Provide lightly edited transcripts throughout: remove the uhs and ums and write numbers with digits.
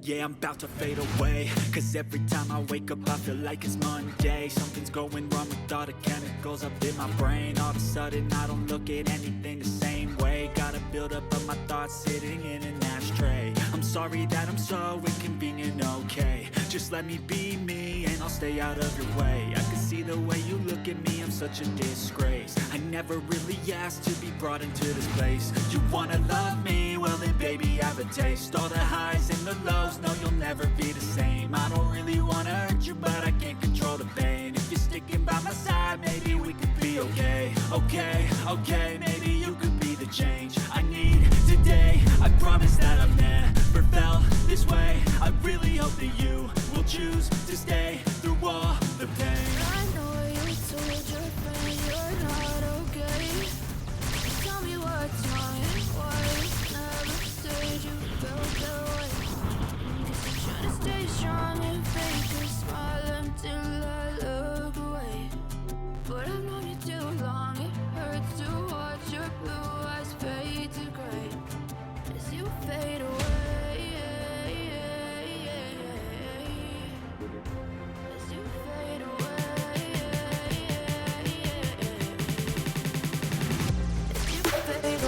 yeah, I'm about to fade away. Cause every time I wake up I feel like it's Monday. Something's going wrong with all the chemicals up in my brain. All of a sudden I don't look at anything the same way. Gotta build up of my thoughts sitting in an ashtray. I'm sorry that I'm so inconvenient, okay. Just let me be me and I'll stay out of your way. I can see the way you look at me, I'm such a disgrace. I never really asked to be brought into this place. You wanna love me? Well then baby, have a taste. All the highs and the lows, no, you'll never be the same. I don't really wanna hurt you, but I can't control the pain. If you're sticking by my side, maybe we could be okay. Okay, maybe you could be the change I need today. I promise that I've never felt this way. I really hope that you will choose to stay through all the pain. I know you told your friend you're not okay. Tell me what's wrong and why you never said you felt that way. You're trying to stay strong and fake a smile until I look away. But I've known you too long, it hurts to watch your blue eyes fade to gray as you fade away. As you fade away. As you fade away.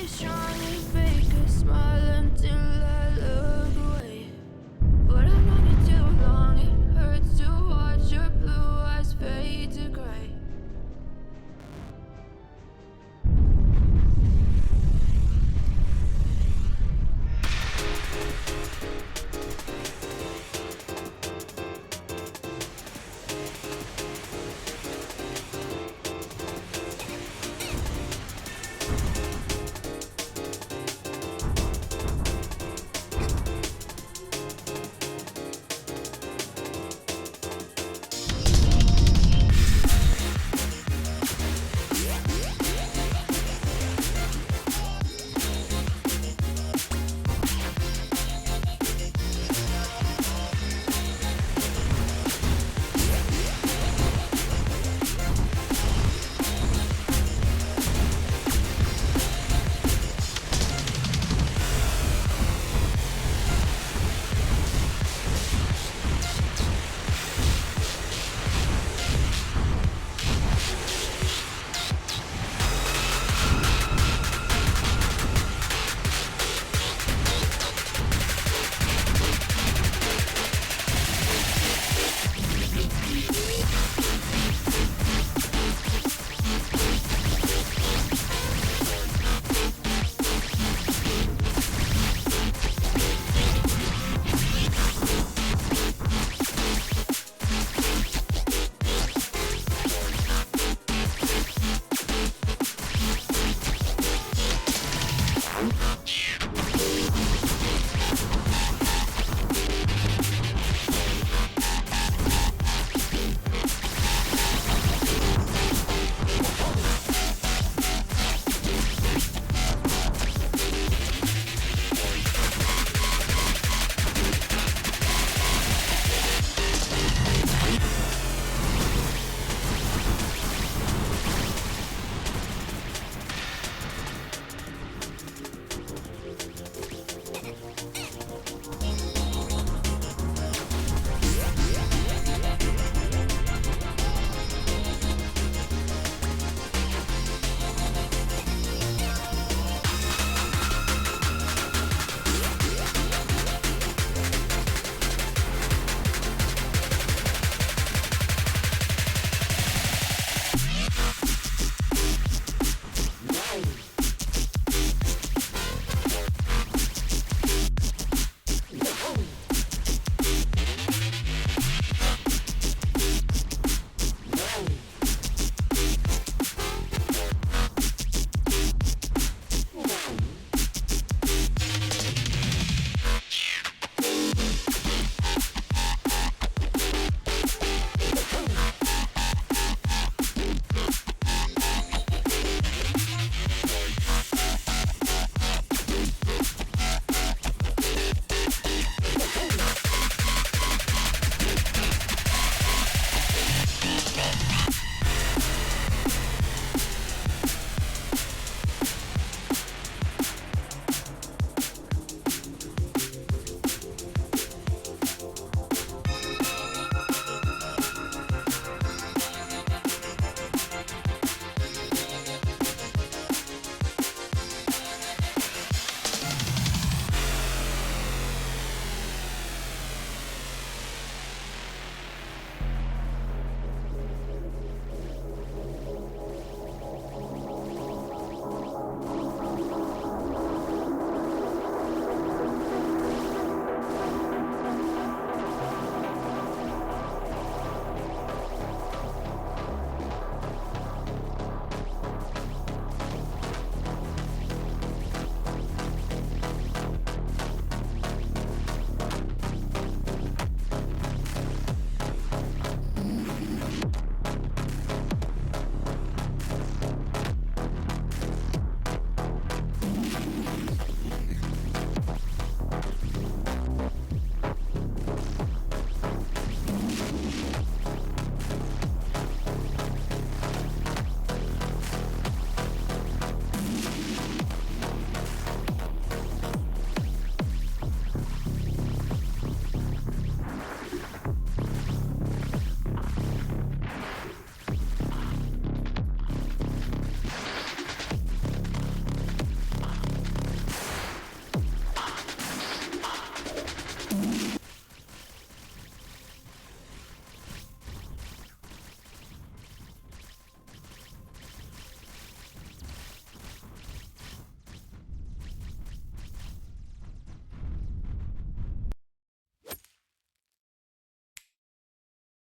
Strong